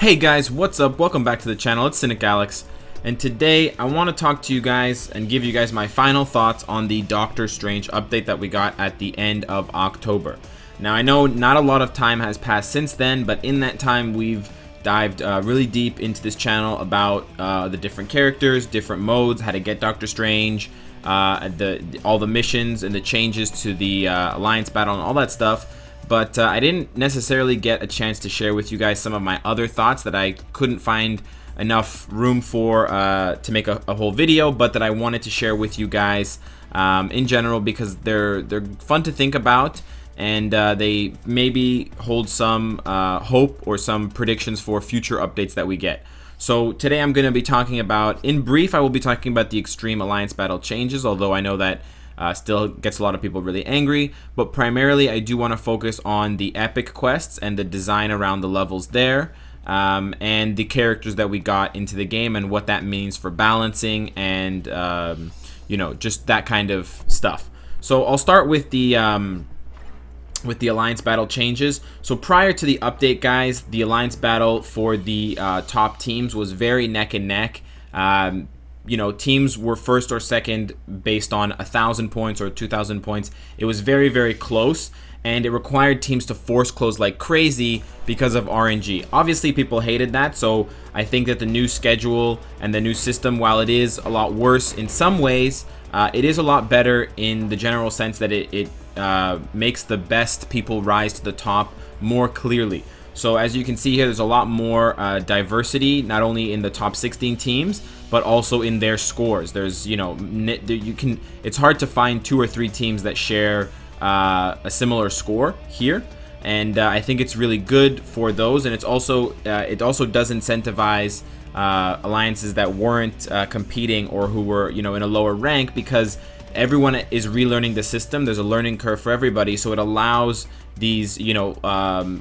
Hey guys, what's up? Welcome back to the channel. It's Cynicalex, and today I want to talk to you guys and give you guys my final thoughts on the Doctor Strange update that we got at the end of October. Now I know not a lot of time has passed since then, but in that time we've dived really deep into this channel about the different characters, different modes, how to get Doctor Strange, all the missions and the changes to the Alliance battle and all that stuff. But I didn't necessarily get a chance to share with you guys some of my other thoughts that I couldn't find enough room for to make a whole video, but that I wanted to share with you guys in general because they're fun to think about, and they maybe hold some hope or some predictions for future updates that we get. So today I'm going to be talking about, in brief, I will be talking about the Extreme Alliance battle changes, although I know that still gets a lot of people really angry, but primarily I do want to focus on the epic quests and the design around the levels there, and the characters that we got into the game and what that means for balancing and you know, just that kind of stuff. So I'll start with the Alliance battle changes. So prior to the update, guys, the Alliance battle for the top teams was very neck and neck. You know, teams were first or second based on 1,000 points or 2,000 points. It was very, very close, and it required teams to force close like crazy because of RNG. Obviously, people hated that, so I think that the new schedule and the new system, while it is a lot worse in some ways, it is a lot better in the general sense that it makes the best people rise to the top more clearly. So as you can see here, there's a lot more diversity, not only in the top 16 teams, but also in their scores. There's, you know, it's hard to find 2 or 3 teams that share a similar score here, and I think it's really good for those. And it also does incentivize alliances that weren't competing or who were, you know, in a lower rank, because everyone is relearning the system. There's a learning curve for everybody, so it allows these, you know,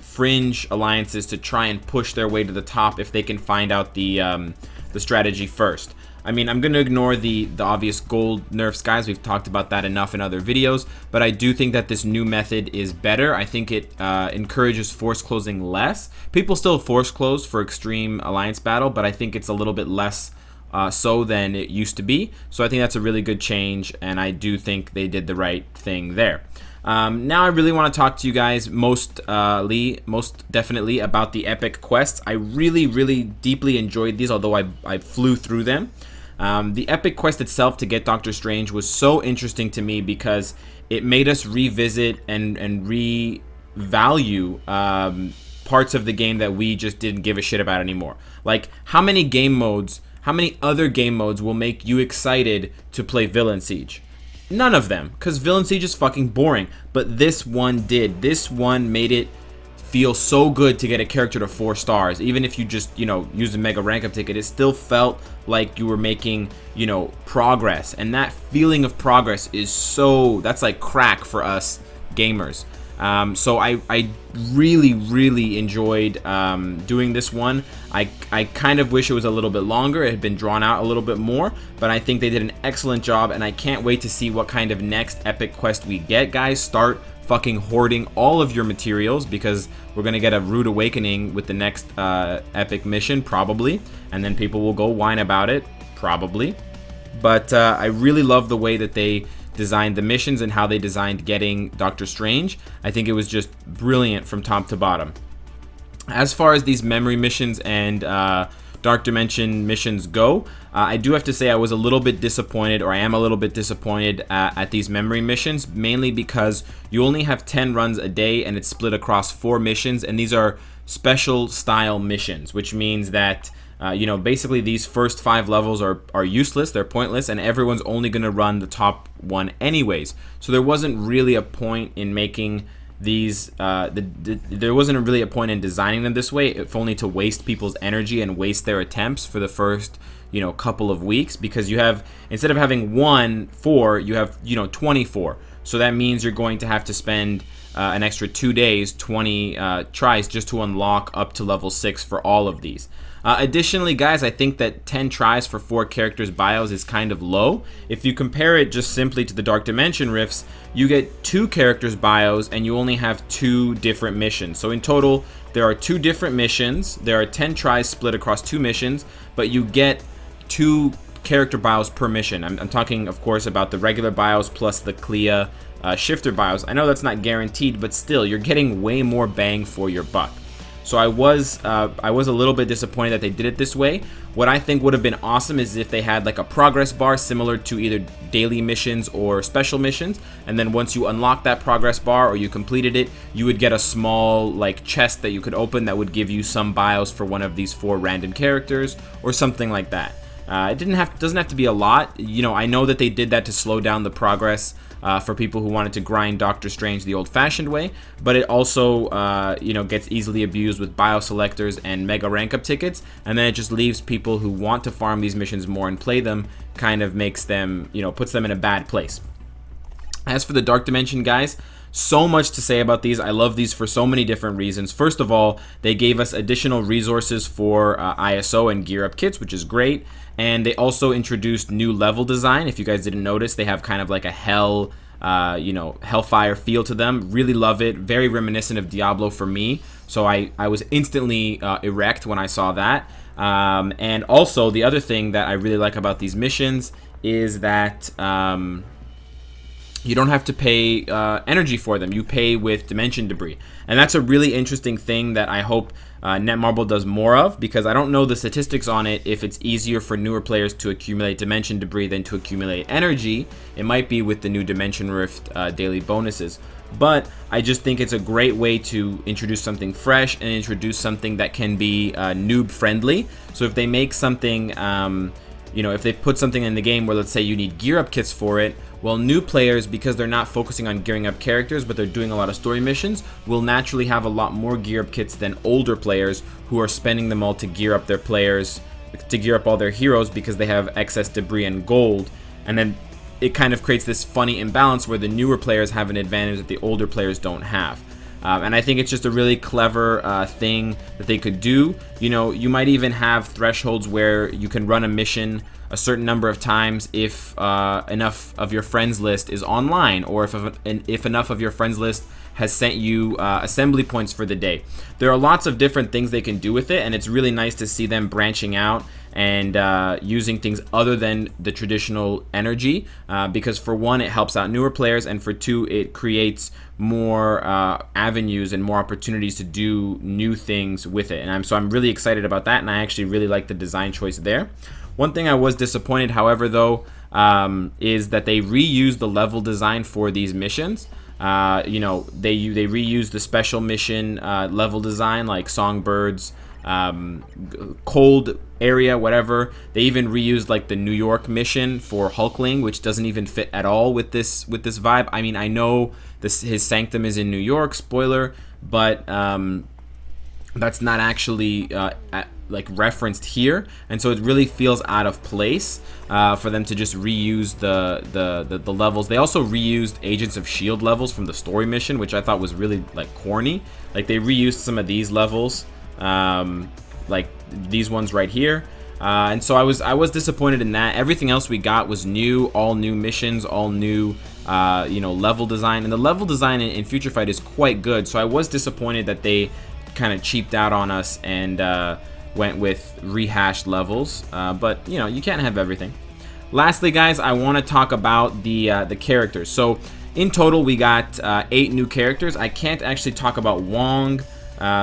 fringe alliances to try and push their way to the top if they can find out the strategy first. I mean, I'm going to ignore the obvious gold nerfs, guys. We've talked about that enough in other videos, but I do think that this new method is better. I think it encourages force closing less. People still force close for Extreme Alliance battle, but I think it's a little bit less so than it used to be. So I think that's a really good change, and I do think they did the right thing there. Now I really want to talk to you guys most definitely about the epic quests. I really deeply enjoyed these, although I flew through them. The epic quest itself to get Doctor Strange was so interesting to me because it made us revisit and revalue parts of the game that we just didn't give a shit about anymore. Like, how many other game modes will make you excited to play Villain Siege? None of them, because Villain Siege is fucking boring. But this one did. This one made it feel so good to get a character to 4 stars. Even if you just, you know, use a mega rank up ticket, it still felt like you were making, you know, progress. And that feeling of progress is that's like crack for us gamers. So I really enjoyed doing this one. I kind of wish it was a little bit longer. It had been drawn out a little bit more, but I think they did an excellent job, and I can't wait to see what kind of next epic quest we get, guys. Start fucking hoarding all of your materials, because we're gonna get a rude awakening with the next epic mission, probably, and then people will go whine about it, probably. But I really love the way that they designed the missions and how they designed getting Doctor Strange. I think it was just brilliant from top to bottom. As far as these memory missions and Dark Dimension missions go, I do have to say I was a little bit disappointed, or I am a little bit disappointed at these memory missions, mainly because you only have 10 runs a day and it's split across 4 missions, and these are special style missions, which means that you know, basically these first 5 levels are useless, they're pointless, and everyone's only going to run the top one anyways. So there wasn't really a point in making these, there wasn't really a point in designing them this way, if only to waste people's energy and waste their attempts for the first, you know, couple of weeks, because you have, instead of having 4, you have, you know, 24. So that means you're going to have to spend an extra 2 days, 20 tries just to unlock up to level 6 for all of these. Additionally, guys, I think that 10 tries for 4 characters' bios is kind of low. If you compare it just simply to the Dark Dimension Rifts, you get 2 characters' bios and you only have 2 different missions. So in total, there are 2 different missions. There are 10 tries split across 2 missions, but you get 2 character bios per mission. I'm talking, of course, about the regular bios plus the Clea shifter bios. I know that's not guaranteed, but still, you're getting way more bang for your buck. So I was a little bit disappointed that they did it this way. What I think would have been awesome is if they had like a progress bar similar to either daily missions or special missions, and then once you unlock that progress bar or you completed it, you would get a small like chest that you could open that would give you some bios for one of these 4 random characters or something like that. It doesn't have to be a lot. You know, I know that they did that to slow down the progress for people who wanted to grind Doctor Strange the old-fashioned way, but it also gets easily abused with bio selectors and mega rank up tickets, and then it just leaves people who want to farm these missions more and play them, kind of makes them, puts them in a bad place. As for the Dark Dimension guys, so much to say about these. I love these for so many different reasons. First of all, they gave us additional resources for ISO and gear up kits, which is great. And they also introduced new level design. If you guys didn't notice, they have kind of like a hellfire feel to them. Really love it. Very reminiscent of Diablo for me. So I was instantly erect when I saw that. And also the other thing that I really like about these missions is that you don't have to pay energy for them. You pay with dimension debris. And that's a really interesting thing that I hope Netmarble does more of, because I don't know the statistics on it if it's easier for newer players to accumulate dimension debris than to accumulate energy. It might be with the new Dimension Rift daily bonuses. But I just think it's a great way to introduce something fresh and introduce something that can be noob friendly. So if they make something, if they put something in the game where, let's say, you need gear up kits for it, well, new players, because they're not focusing on gearing up characters, but they're doing a lot of story missions, will naturally have a lot more gear up kits than older players who are spending them all to gear up their players, to gear up all their heroes because they have excess debris and gold. And then it kind of creates this funny imbalance where the newer players have an advantage that the older players don't have. And I think it's just a really clever thing that they could do. You might even have thresholds where you can run a mission a certain number of times if enough of your friends list is online, or if enough of your friends list has sent you assembly points for the day. There are lots of different things they can do with it, and it's really nice to see them branching out and using things other than the traditional energy, because for one, it helps out newer players, and for two, it creates more avenues and more opportunities to do new things with it. And I'm really excited about that, and I actually really like the design choice there. One thing I was disappointed, however, though, is that they reused the level design for these missions. They reused the special mission level design, like Songbirds, cold area, whatever. They even reused like the New York mission for Hulkling, which doesn't even fit at all with this vibe. I mean, I know his sanctum is in New York, spoiler, but that's not actually referenced here, and so it really feels out of place for them to just reuse the levels. They also reused Agents of S.H.I.E.L.D. levels from the story mission, which I thought was really corny. Like, they reused some of these levels, like these ones right here, and so I was disappointed in that. Everything else we got was new, all new missions, all new level design, and the level design in Future Fight is quite good. So I was disappointed that they kind of cheaped out on us and went with rehashed levels, but you can't have everything. Lastly, guys, I want to talk about the characters. So in total, we got 8 new characters. I can't actually talk about Wong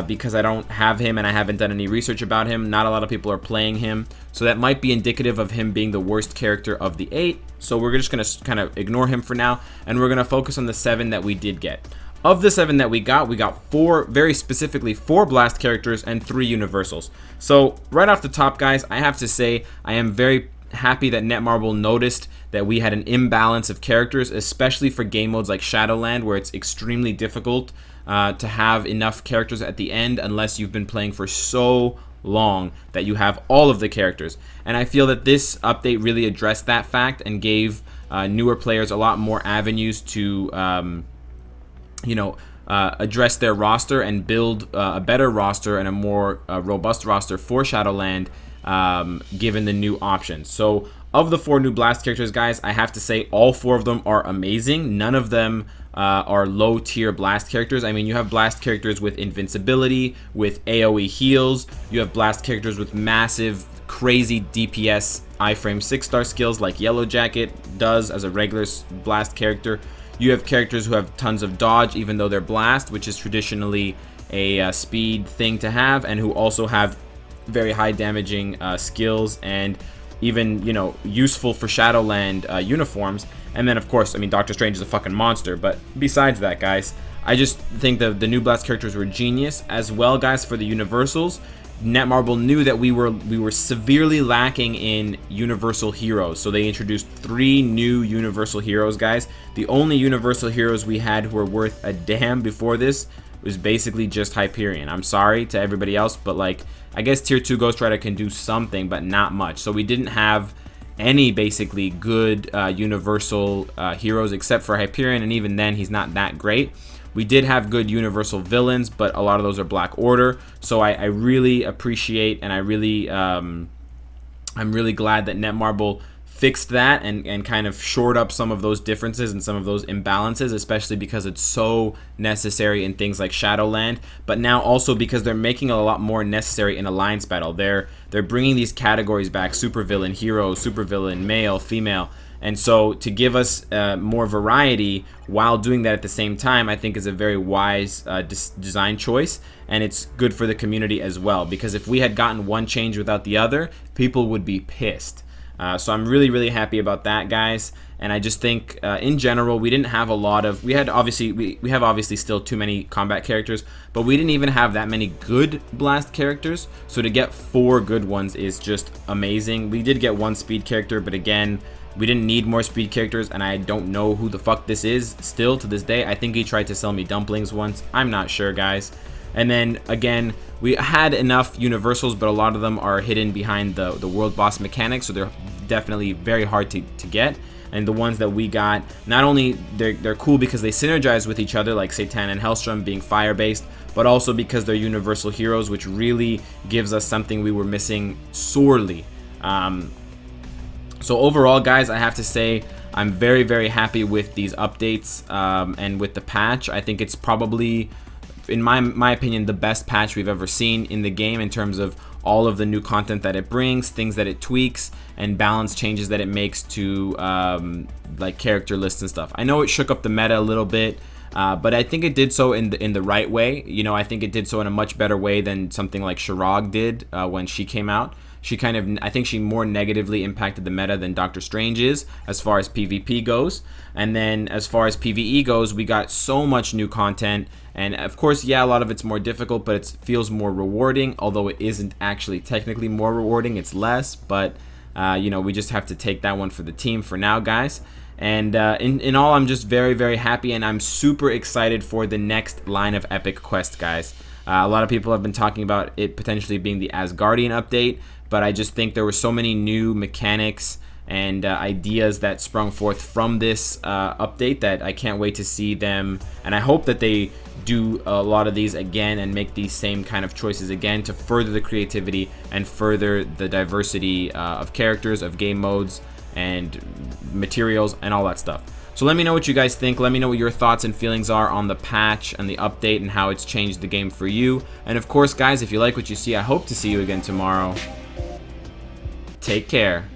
because I don't have him and I haven't done any research about him. Not a lot of people are playing him, so that might be indicative of him being the worst character of the 8. So we're just going to kind of ignore him for now, and we're going to focus on the 7 that we did get. Of the 7 that we got 4, very specifically 4 blast characters and 3 universals. So right off the top, guys, I have to say I am very happy that Netmarble noticed that we had an imbalance of characters, especially for game modes like Shadowland, where it's extremely difficult to have enough characters at the end unless you've been playing for so long that you have all of the characters. And I feel that this update really addressed that fact and gave newer players a lot more avenues to address their roster and build a better roster and a more robust roster for Shadowland, given the new options. So of the 4 new Blast characters, guys, I have to say all 4 of them are amazing. None of them are low tier Blast characters. I mean, you have Blast characters with invincibility, with AoE heals. You have Blast characters with massive, crazy DPS iframe 6-star skills like Yellow Jacket does as a regular Blast character. You have characters who have tons of dodge, even though they're Blast, which is traditionally a speed thing to have, and who also have very high damaging skills and even, you know, useful for Shadowland uniforms. And then, of course, I mean, Doctor Strange is a fucking monster. But besides that, guys, I just think the new Blast characters were genius. As well, guys, for the Universals, Netmarble knew that we were severely lacking in Universal heroes, so they introduced 3 new Universal heroes, guys. The only Universal heroes we had who were worth a damn before this was basically just Hyperion. I'm sorry to everybody else, but like, I guess Tier 2 Ghost Rider can do something, but not much. So we didn't have any basically good Universal heroes except for Hyperion, and even then he's not that great. We did have good Universal villains, but a lot of those are Black Order. So I really appreciate, and I'm really glad that Netmarble fixed that and kind of shored up some of those differences and some of those imbalances, especially because it's so necessary in things like Shadowland, but now also because they're making it a lot more necessary in Alliance Battle. They're bringing these categories back: supervillain, hero, supervillain, male, female. And so to give us more variety while doing that at the same time, I think is a very wise design choice, and it's good for the community as well, because if we had gotten one change without the other, people would be pissed. So I'm really happy about that, guys. And I just think in general we didn't have a lot of, we have obviously still too many combat characters, but we didn't even have that many good Blast characters. So to get 4 good ones is just amazing. We did get 1 speed character, but again, we didn't need more speed characters, and I don't know who the fuck this is still to this day. I think he tried to sell me dumplings once. I'm not sure, guys. And then again, we had enough Universals, but a lot of them are hidden behind the world boss mechanics, so they're definitely very hard to get. And the ones that we got, not only they're cool because they synergize with each other, like Satan and Hellstrom being fire based, but also because they're Universal heroes, which really gives us something we were missing sorely. So overall, guys, I have to say I'm very happy with these updates and with the patch. I think it's probably, in my opinion, the best patch we've ever seen in the game in terms of all of the new content that it brings, things that it tweaks, and balance changes that it makes to like character lists and stuff. I know it shook up the meta a little bit, but I think it did so in the right way. You know, I think it did so in a much better way than something like Shirag did when she came out. She kind of, I think she more negatively impacted the meta than Doctor Strange is as far as PvP goes. And then as far as PvE goes, we got so much new content. And of course, yeah, a lot of it's more difficult, but it feels more rewarding, although it isn't actually technically more rewarding, it's less. But, you know, we just have to take that one for the team for now, guys. And in all, I'm just very happy, and I'm super excited for the next line of epic quests, guys. A lot of people have been talking about it potentially being the Asgardian update, but I just think there were so many new mechanics and ideas that sprung forth from this update that I can't wait to see them, and I hope that they do a lot of these again and make these same kind of choices again to further the creativity and further the diversity of characters, of game modes, and materials, and all that stuff. So let me know what you guys think. Let me know what your thoughts and feelings are on the patch and the update and how it's changed the game for you. And of course, guys, if you like what you see, I hope to see you again tomorrow. Take care.